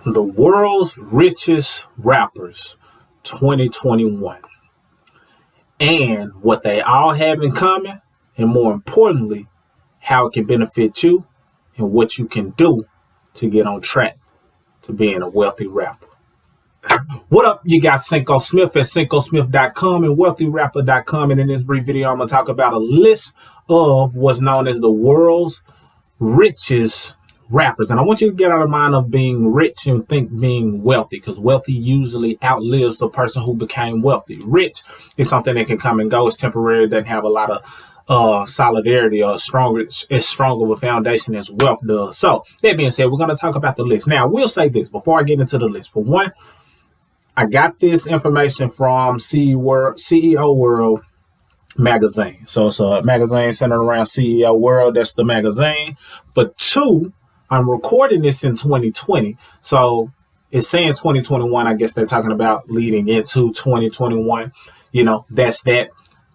The world's richest rappers 2021, and what they all have in common, and more importantly, how it can benefit you and what you can do to get on track to being a wealthy rapper. What up? You got Cinco Smith at CincoSmith.com and WealthyRapper.com. And in this brief video, I'm going to talk about a list of what's known as the world's richest rappers. And I want you to get out of mind of being rich and think being wealthy, because wealthy usually outlives the person who became wealthy. Rich is something that can come and go. It's temporary. It doesn't have a lot of solidarity or as strong of a foundation as wealth does. So that being said, we're going to talk about the list. Now, we'll say this before I get into the list. For one, I got this information from CEO World magazine. So it's a magazine centered around CEO World. That's the magazine. For two, I'm recording this in 2020. So it's saying 2021. I guess they're talking about leading into 2021. That's that.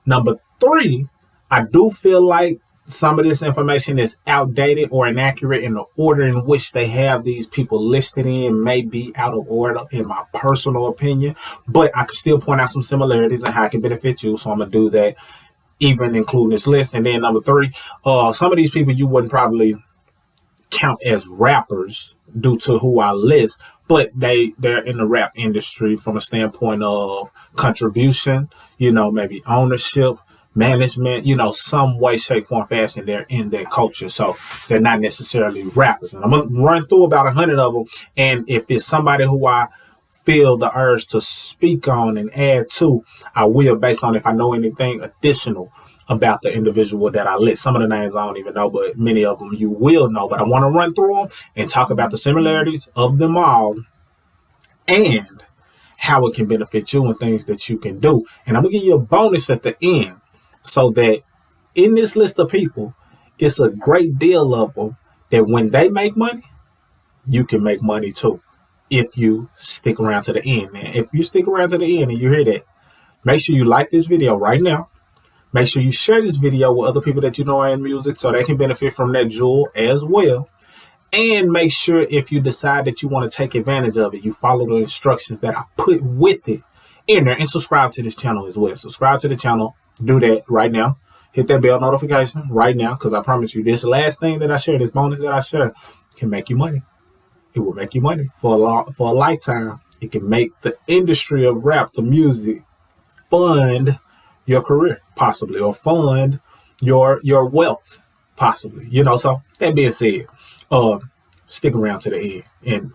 Number three, I do feel like some of this information is outdated or inaccurate, and the order in which they have these people listed in may be out of order, in my personal opinion. But I can still point out some similarities and how it can benefit you. So I'm going to do that, even including this list. And then number three, some of these people you wouldn't probably count as rappers due to who I list, but they're in the rap industry from a standpoint of contribution, maybe ownership, management, some way, shape, form, fashion, they're in their culture. So they're not necessarily rappers. And I'm going to run through about 100 of them. And if it's somebody who I feel the urge to speak on and add to, I will, based on if I know anything additional about the individual that I list. Some of the names I don't even know, but many of them you will know. But I want to run through them and talk about the similarities of them all and how it can benefit you and things that you can do. And I'm going to give you a bonus at the end, so that in this list of people, it's a great deal of them that when they make money, you can make money too, if you stick around to the end. Man, if you stick around to the end and you hear that, make sure you like this video right now. Make sure you share this video with other people that you know are in music so they can benefit from that jewel as well. And make sure if you decide that you want to take advantage of it, you follow the instructions that I put with it in there, and subscribe to this channel as well. Subscribe to the channel. Do that right now. Hit that bell notification right now, because I promise you, this last thing that I share, this bonus that I share, can make you money. It will make you money for a lifetime. It can make the industry of rap, the music, fund your career, possibly, or fund your wealth, possibly. So that being said, stick around to the end.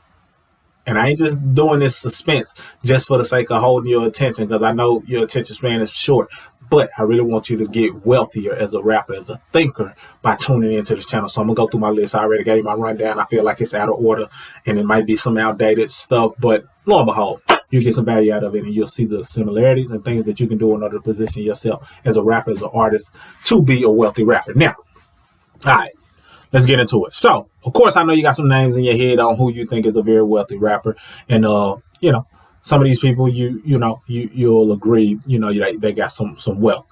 And I ain't just doing this suspense just for the sake of holding your attention, because I know your attention span is short. But I really want you to get wealthier as a rapper, as a thinker, by tuning into this channel. So I'm going to go through my list. I already gave my rundown. I feel like it's out of order and it might be some outdated stuff. But lo and behold, you get some value out of it, and you'll see the similarities and things that you can do in order to position yourself as a rapper, as an artist, to be a wealthy rapper. Now, all right, let's get into it. So, of course, I know you got some names in your head on who you think is a very wealthy rapper. And, some of these people, you'll agree, they got some wealth.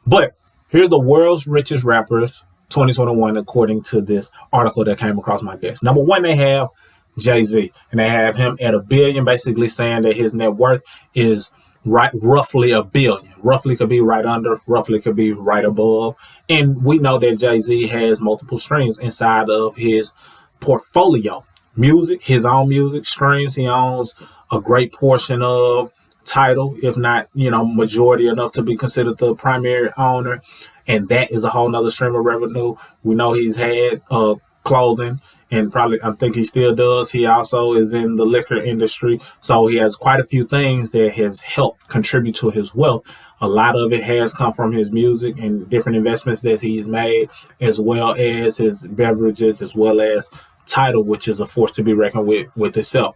But here's the world's richest rappers 2021, according to this article that came across my desk. Number one, they have Jay-Z, and they have him at $1 billion, basically saying that his net worth is roughly $1 billion. Roughly could be right under, roughly could be right above. And we know that Jay-Z has multiple streams inside of his portfolio. Music, his own music streams. He owns a great portion of Tidal, if not, majority enough to be considered the primary owner. And that is a whole nother stream of revenue. We know he's had clothing, and probably, I think he still does. He also is in the liquor industry. So he has quite a few things that has helped contribute to his wealth. A lot of it has come from his music and different investments that he's made, as well as his beverages, as well as Tidal, which is a force to be reckoned within itself.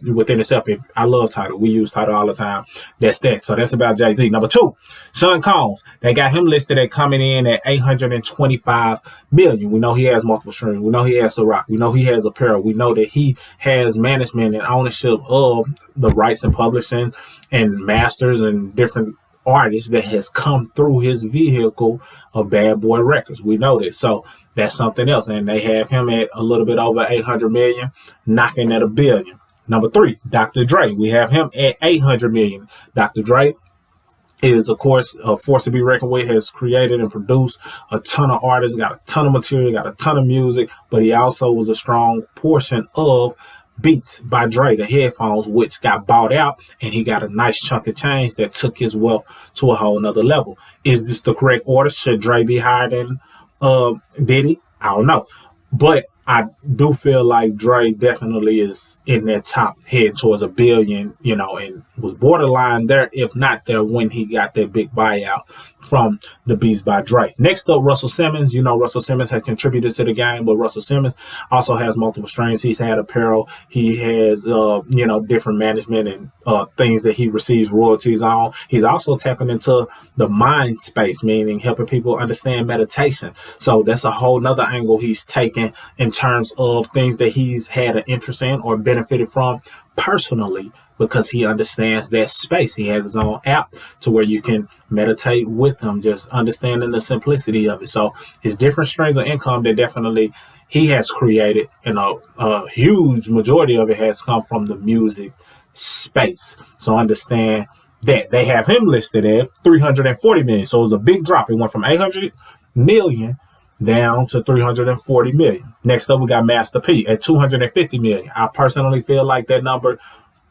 I love Tidal. We use Tidal all the time. That's that. So that's about Jay-Z. Number two, Sean Combs. They got him listed at coming in at $825 million. We know he has multiple streams. We know he has Ciroc. We know he has apparel. We know that he has management and ownership of the rights and publishing and masters and different artist that has come through his vehicle of Bad Boy Records. We know this. So that's something else. And they have him at a little bit over 800 million, knocking at $1 billion. Number 3, Dr. Dre. We have him at 800 million. Dr. Dre is, of course, a force to be reckoned with, has created and produced a ton of artists, got a ton of material, got a ton of music, but he also was a strong portion of Beats by Dre, the headphones, which got bought out, and he got a nice chunk of change that took his wealth to a whole nother level. Is this the correct order? Should Dre be higher than Diddy? I don't know. But I do feel like Dre definitely is in that top, heading towards $1 billion, and was borderline there, if not there, when he got that big buyout from the Beats by Dre. Next up, Russell Simmons. Russell Simmons has contributed to the game, but Russell Simmons also has multiple streams. He's had apparel. He has, different management and things that he receives royalties on. He's also tapping into the mind space, meaning helping people understand meditation. So that's a whole nother angle he's taken in terms of things that he's had an interest in or benefited from personally, because he understands that space. He has his own app to where you can meditate with him, just understanding the simplicity of it. So his different streams of income that definitely he has created, and a huge majority of it has come from the music space. So understand that they have him listed at 340 million. So it was a big drop. It went from 800 million down to 340 million. Next up, we got Master P at 250 million. I personally feel like that number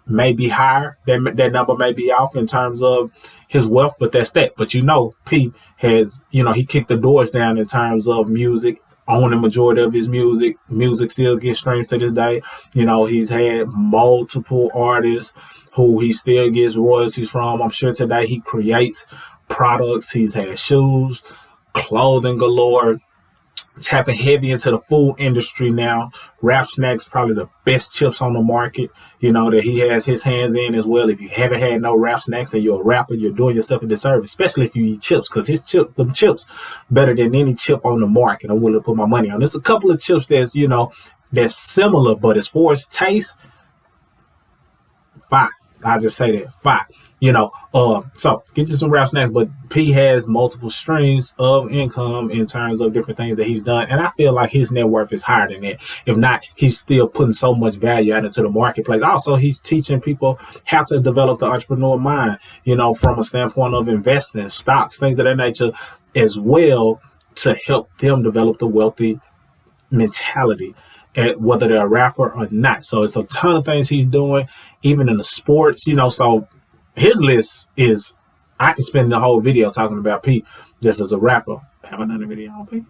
may be higher. That number may be off in terms of his wealth, but that's that. But P has, he kicked the doors down in terms of music, owning the majority of his music. Music still gets streams to this day. He's had multiple artists who he still gets royalties from. I'm sure today he creates products. He's had shoes, clothing galore, tapping heavy into the food industry now. Rap Snacks, probably the best chips on the market, that he has his hands in as well. If you haven't had no Rap Snacks and you're a rapper, you're doing yourself a disservice, especially if you eat chips, because them chips better than any chip on the market. I'm willing to put my money on. There's a couple of chips that's, that's similar, but as far as taste, fine. I'll just say that, fine. So get you some Rap Snacks, but P has multiple streams of income in terms of different things that he's done. And I feel like his net worth is higher than that. If not, he's still putting so much value out into the marketplace. Also, he's teaching people how to develop the entrepreneur mind, from a standpoint of investing, stocks, things of that nature, as well, to help them develop the wealthy mentality, whether they're a rapper or not. So it's a ton of things he's doing, even in the sports, so his list is, I can spend the whole video talking about P just as a rapper. Have I done a video on P?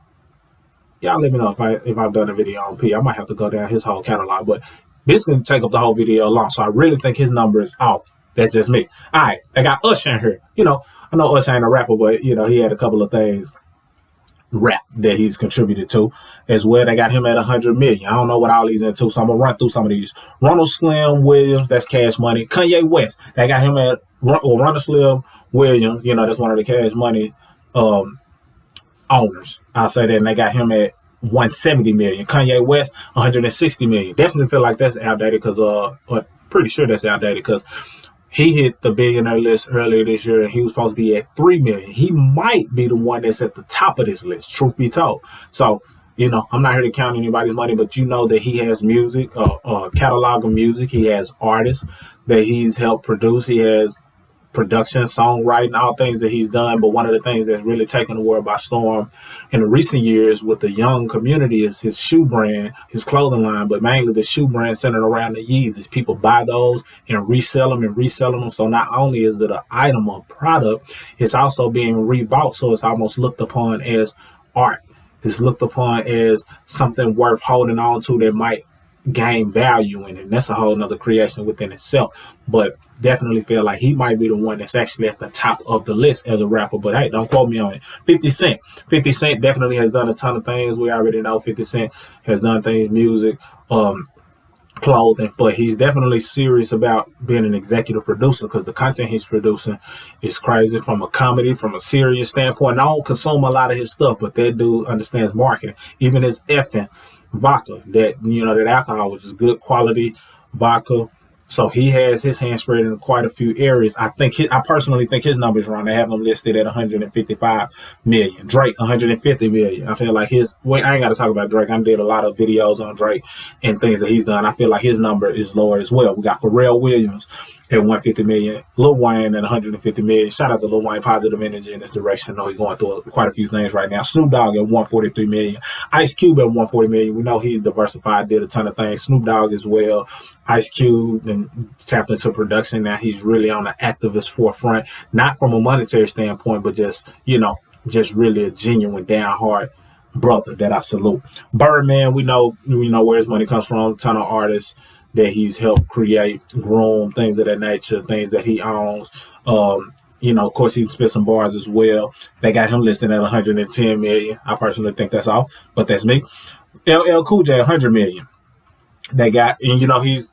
Y'all let me know if I've done a video on P. I might have to go down his whole catalog, but this is going to take up the whole video long. So I really think his number is off. That's just me. All right, I got Usher in here. I know Usher ain't a rapper, but, he had a couple of things rap that he's contributed to as well. They got him at 100 million. I don't know what all he's into, so I'm gonna run through some of these. Ronald Slim Williams, that's Cash Money. Kanye West, they got him at Ronald Slim Williams. That's one of the Cash Money owners. I'll say that, and they got him at 170 million. Kanye West, 160 million. Definitely feel like that's outdated because pretty sure that's outdated because he hit the billionaire list earlier this year, and he was supposed to be at 3 million. He might be the one that's at the top of this list, truth be told. So, I'm not here to count anybody's money, but that he has music, a catalog of music. He has artists that he's helped produce. He has production, songwriting, all things that he's done. But one of the things that's really taken the world by storm in the recent years with the young community is his shoe brand, his clothing line, but mainly the shoe brand centered around the Yeezys. People buy those and resell them. So not only is it an item or product, it's also being rebought. So it's almost looked upon as art. It's looked upon as something worth holding on to that might gain value in it. And that's a whole nother creation within itself. But definitely feel like he might be the one that's actually at the top of the list as a rapper. But hey, don't quote me on it. 50 Cent. 50 Cent definitely has done a ton of things. We already know 50 Cent has done things, music, clothing, but he's definitely serious about being an executive producer because the content he's producing is crazy from a comedy, from a serious standpoint. I don't consume a lot of his stuff, but that dude understands marketing. Even his effing vodka, that alcohol, which is good quality vodka, So he has his hand spread in quite a few areas. I personally think his numbers wrong. They have him listed at 155 million. Drake 150 million. I feel like I ain't got to talk about Drake. I did a lot of videos on Drake and things that he's done. I feel like his number is lower as well. We got Pharrell Williams at 150 million. Lil Wayne at 150 million. Shout out to Lil Wayne, positive energy in this direction. I know he's going through quite a few things right now. Snoop Dogg at 143 million. Ice Cube at 140 million. We know he's diversified, did a ton of things. Snoop Dogg as well. Ice Cube and tapped into production. Now he's really on the activist forefront, not from a monetary standpoint, but just really a genuine, down hard brother that I salute. Birdman, we know where his money comes from. A ton of artists that he's helped create, groom, things of that nature, things that he owns. Of course, he spit some bars as well. They got him listed at 110 million. I personally think that's off, but that's me. LL Cool J, 100 million. They got, and he's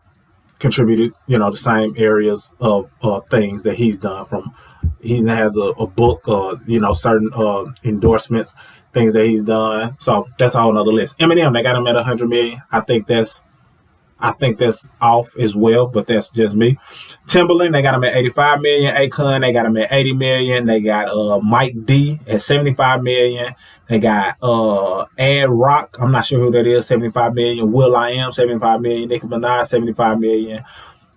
contributed, the same areas of things that he's done. He has a book, certain endorsements, things that he's done. So that's a whole nother list. Eminem, they got him at 100 million. I think that's off as well, but that's just me. Timberland, they got him at 85 million. Akon, they got him at 80 million. They got Mike D at 75 million. They got Ad Rock, I'm not sure who that is, 75 million. will.i.am, 75 million. Nicki Minaj, 75 million.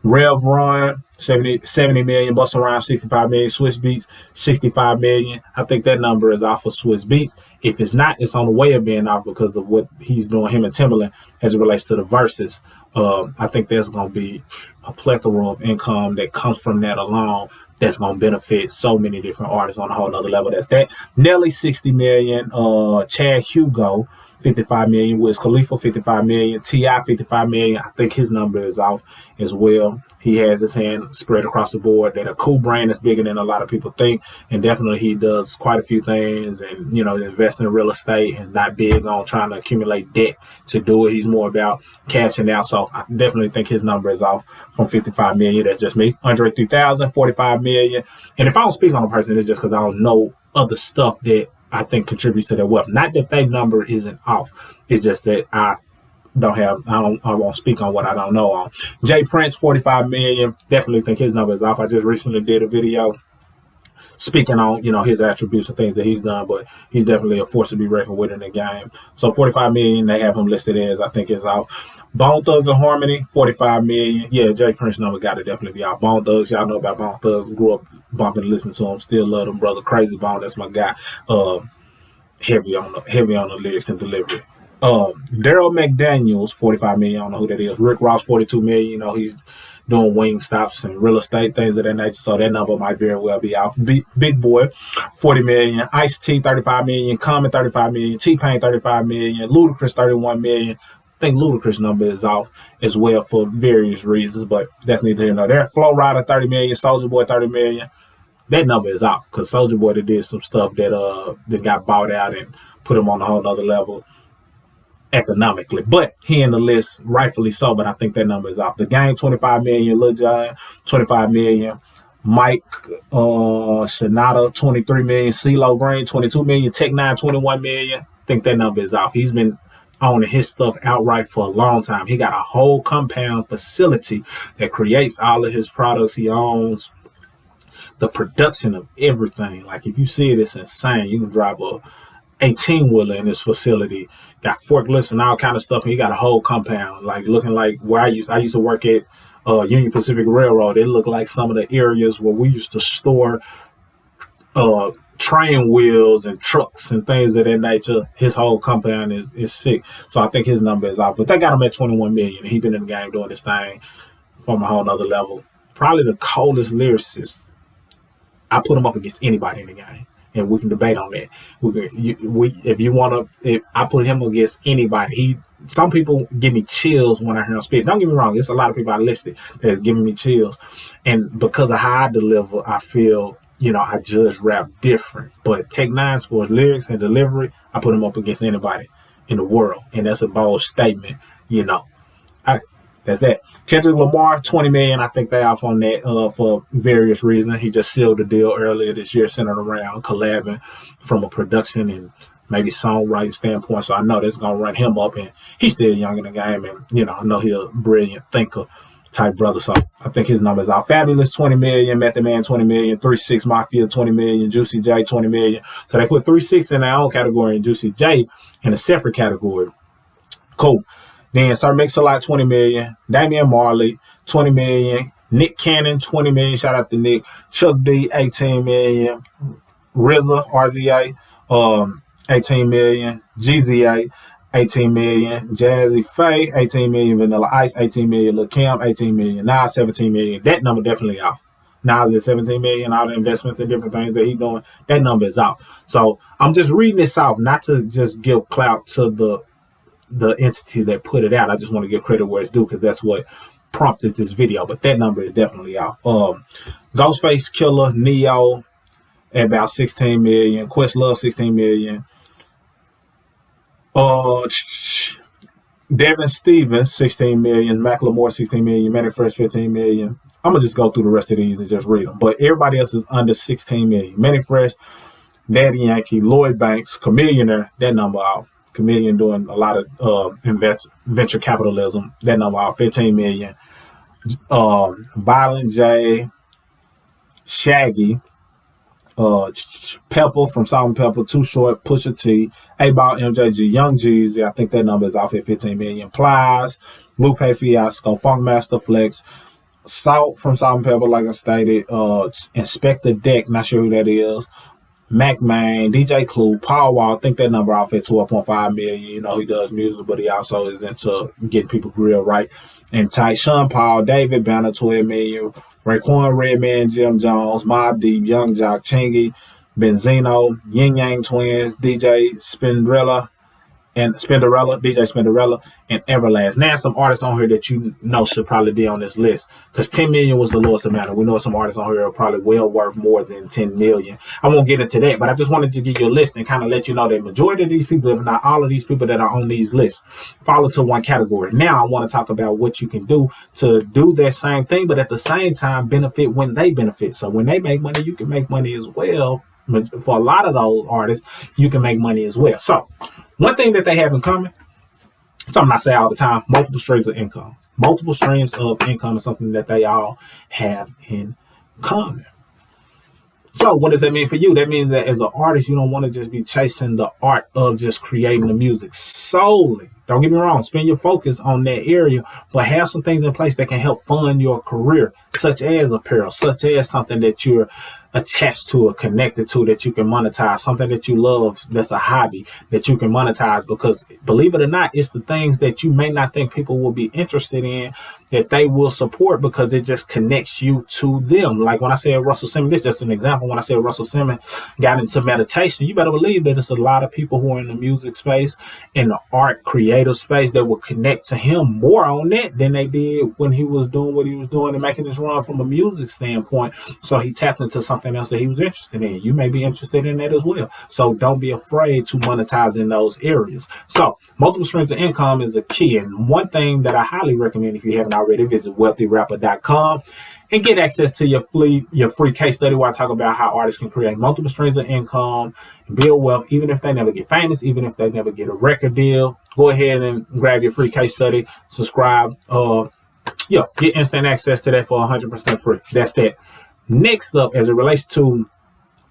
Rev Run, 70 million. Busta Rhymes, 65 million. Swizz Beatz, 65 million. I think that number is off of Swizz Beatz. If it's not, it's on the way of being off because of what he's doing, him and Timberland, as it relates to the verses. I think there's going to be a plethora of income that comes from that alone that's going to benefit so many different artists on a whole nother level. That's that. Nelly, 60 million. Chad Hugo, 55 million. Wiz Khalifa, 55 million. T.I., 55 million. I think his number is off as well. He has his hand spread across the board. That a cool brain is bigger than a lot of people think. And definitely he does quite a few things and, invest in real estate and not big on trying to accumulate debt to do it. He's more about cashing out. So I definitely think his number is off from 55 million. That's just me. Andre 3000, 45 million. And if I don't speak on a person, it's just because I don't know other stuff that I think contributes to their wealth. Not that their number isn't off. It's just that I won't speak on what I don't know on. Jay Prince, 45 million. Definitely think his number is off. I just recently did a video speaking on, his attributes and things that he's done, but he's definitely a force to be reckoned with in the game. So 45 million, they have him listed as, I think is off. Bone Thugs and Harmony, 45 million. Yeah, Jay Prince number got to definitely be off. Bone Thugs, y'all know about Bone Thugs. Grew up bumping and listening to him. Still love him, brother. Crazy Bone, that's my guy. Heavy on the lyrics and delivery. Daryl McDaniels, 45 million. I don't know who that is. Rick Ross, 42 million. He's doing wing stops and real estate, things of that nature. So that number might very well be out. Big Boy, 40 million. Ice-T, 35 million. Common, 35 million. T-Pain, 35 million. Ludacris, 31 million. I think Ludacris number is off as well for various reasons, but that's neither here nor there. Flo Rida, 30 million. Soulja Boy, 30 million. That number is off because Soulja Boy did some stuff that got bought out and put him on a whole other level economically, but he in the list, rightfully so, but I think that number is off. The Game, 25 million. Lil Jon, 25 million. Mike Shinada, 23 million. CeeLo Green, 22 million. Tech Nine, 21 million. I think that number is off. He's been owning his stuff outright for a long time. He got a whole compound facility that creates all of his products. He owns the production of everything. Like if you see it, it's insane. You can drive a 18-wheeler in this facility, got forklifts and all kind of stuff, and he got a whole compound, like looking like where I used to work at Union Pacific Railroad. It looked like some of the areas where we used to store train wheels and trucks and things of that nature. His whole compound is sick. So I think his number is off. But they got him at 21 million. He been in the game doing this thing from a whole nother level. Probably the coldest lyricist. I put him up against anybody in the game. And we can debate on that. If I put him against anybody, some people give me chills when I hear him speak. Don't get me wrong, there's a lot of people I listed that are giving me chills. And because of how I deliver, I feel, I judge rap different. But Tech Nine's for his lyrics and delivery, I put him up against anybody in the world. And that's a bold statement, That's that. Kendrick Lamar, 20 million. I think they off on that for various reasons. He just sealed the deal earlier this year, centered around collabing from a production and maybe songwriting standpoint. So I know that's going to run him up. And he's still young in the game. And, I know he's a brilliant thinker type brother. So I think his numbers are Fabulous 20 million, Method Man 20 million, 3-6 Mafia 20 million, Juicy J 20 million. So they put 3-6 in their own category and Juicy J in a separate category. Cool. Then Sir Mix-a-Lot 20 million, Damian Marley 20 million, Nick Cannon 20 million. Shout out to Nick. Chuck D 18 million, RZA 18 million, GZA 18 million, Jazzy Faye 18 million, Vanilla Ice 18 million, Lil Kim 18 million, Nas 17 million. That number definitely off. Nas is 17 million, all the investments and different things that he's doing, that number is off. So I'm just reading this off, not to just give clout to the entity that put it out. I just want to give credit where it's due because that's what prompted this video. But that number is definitely off. Ghostface Killer, Neo at about 16 million, Questlove 16 million. Devin Stevens 16 million, Macklemore 16 million, Manny Fresh 15 million. I'm gonna just go through the rest of these and just read them. But everybody else is under 16 million. Manny Fresh, Daddy Yankee, Lloyd Banks, Chameleon, that number off. Chameleon doing a lot of venture capitalism, that number off, 15 million. Violent J, Shaggy, Pepper from Salt-N-Pepa, Too Short, Pusha T, A-Ball, MJG, Young Jeezy. I think that number is off at 15 million. Plies, Lupe Fiasco, Funkmaster Flex, Salt from Salt-N-Pepa, like I stated, Inspector Deck, not sure who that is. Mac Man, DJ Clue, Paul Wall, I think that number off at 12.5 million. You know, he does music, but he also is into getting people grilled right and tight. Sean Paul, David Banner, 12 million. Raekwon, Redman, Jim Jones, Mobb Deep, Young Jock, Chingy, Benzino, Yin Yang Twins, DJ Spinderella, and Everlast. Now some artists on here that you know should probably be on this list because 10 million was the lowest amount. We know some artists on here are probably well worth more than 10 million. I won't get into that, but I just wanted to give you a list and kind of let you know that majority of these people, if not all of these people that are on these lists, fall into one category. Now I want to talk about what you can do to do that same thing, but at the same time benefit when they benefit. So when they make money, you can make money as well. For a lot of those artists, you can make money as well. So one thing that they have in common, something I say all the time, multiple streams of income. Multiple streams of income is something that they all have in common. So what does that mean for you? That means that as an artist, you don't want to just be chasing the art of just creating the music solely. Don't get me wrong, spend your focus on that area, but have some things in place that can help fund your career, such as apparel, such as something that you're attached to or connected to that you can monetize, something that you love that's a hobby that you can monetize, because believe it or not, it's the things that you may not think people will be interested in that they will support because it just connects you to them. Like when I said Russell Simmons, this is just an example. When I said Russell Simmons got into meditation, you better believe that it's a lot of people who are in the music space, in the art creative space, that will connect to him more on that than they did when he was doing what he was doing and making this run from a music standpoint. So he tapped into something else that he was interested in. You may be interested in that as well. So don't be afraid to monetize in those areas. So multiple streams of income is a key. And one thing that I highly recommend, if you haven't already, visit wealthyrapper.com and get access to your free case study where I talk about how artists can create multiple streams of income and build wealth, even if they never get famous, even if they never get a record deal. Go ahead and grab your free case study, subscribe, get instant access to that for 100% free. That's that. Next up, as it relates to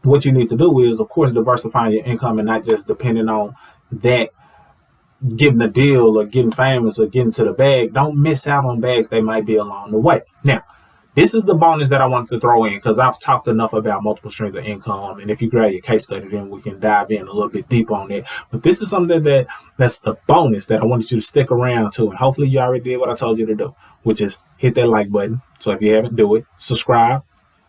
what you need to do is, of course, diversifying your income and not just depending on that getting a deal or getting famous or getting to the bag. Don't miss out on bags that might be along the way. Now, this is the bonus that I wanted to throw in because I've talked enough about multiple streams of income. And if you grab your case study, then we can dive in a little bit deeper on it. But this is something that's the bonus that I wanted you to stick around to. And hopefully you already did what I told you to do, which is hit that like button. So if you haven't, do it. Subscribe.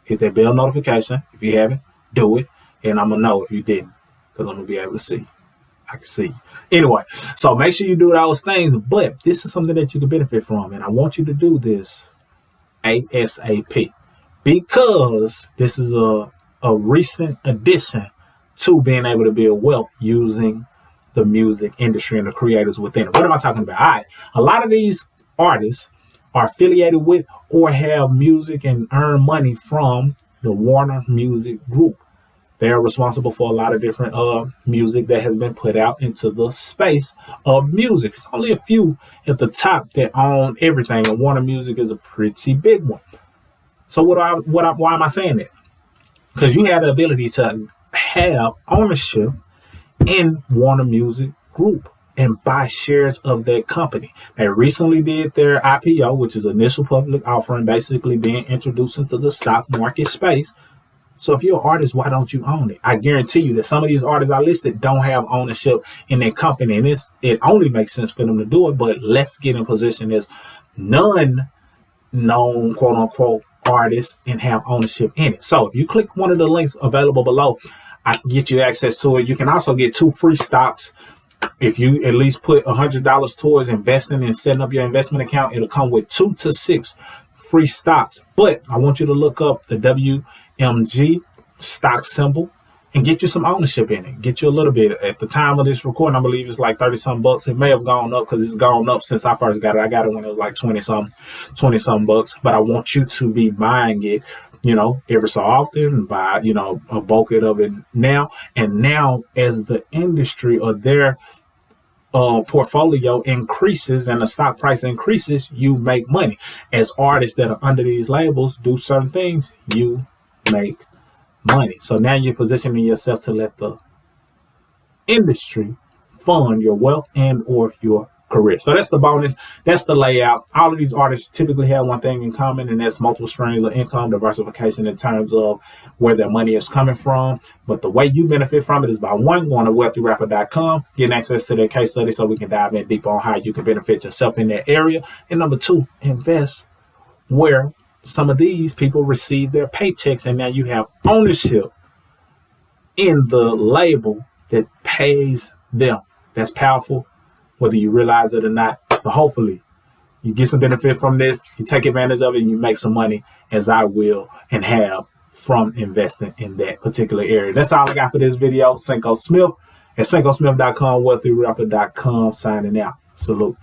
Hit that bell notification. If you haven't, do it. And I'm going to know if you didn't because I'm going to be able to see. I can see you. Anyway, so make sure you do those things. But this is something that you can benefit from. And I want you to do this ASAP because this is a recent addition to being able to build wealth using the music industry and the creators within it. What am I talking about? All right. A lot of these artists are affiliated with or have music and earn money from the Warner Music Group. They are responsible for a lot of different music that has been put out into the space of music. It's only a few at the top that own everything, and Warner Music is a pretty big one. So why am I saying that? Because you have the ability to have ownership in Warner Music Group and buy shares of that company. They recently did their IPO, which is initial public offering, basically being introduced into the stock market space. So if you're an artist, why don't you own it? I guarantee you that some of these artists I listed don't have ownership in their company, and it only makes sense for them to do it. But let's get in position as non-known, quote unquote, artists and have ownership in it. So if you click one of the links available below, I can get you access to it. You can also get 2 free stocks. If you at least put $100 towards investing and setting up your investment account, it'll come with 2 to 6 free stocks. But I want you to look up the WMG stock symbol and get you some ownership in it. Get you a little bit. At the time of this recording, I believe it's like 30 some bucks. It may have gone up because it's gone up since I first got it. I got it when it was like 20 some bucks. But I want you to be buying it, every so often, buy, a bulk of it now. And now as the industry or their portfolio increases and the stock price increases, you make money. As artists that are under these labels do certain things, you make money. So now you're positioning yourself to let the industry fund your wealth and or your career. So that's the bonus. That's the layout. All of these artists typically have one thing in common, and that's multiple streams of income, diversification in terms of where their money is coming from. But the way you benefit from it is by one, going to wealthyrapper.com, getting access to their case study so we can dive in deep on how you can benefit yourself in that area. And number 2, invest where some of these people receive their paychecks, and now you have ownership in the label that pays them. That's powerful, whether you realize it or not. So hopefully you get some benefit from this, you take advantage of it, and you make some money, as I will and have, from investing in that particular area. That's all I got for this video. Cinco Smith at cincosmith.com, wealthyrapper.com, signing out. Salute.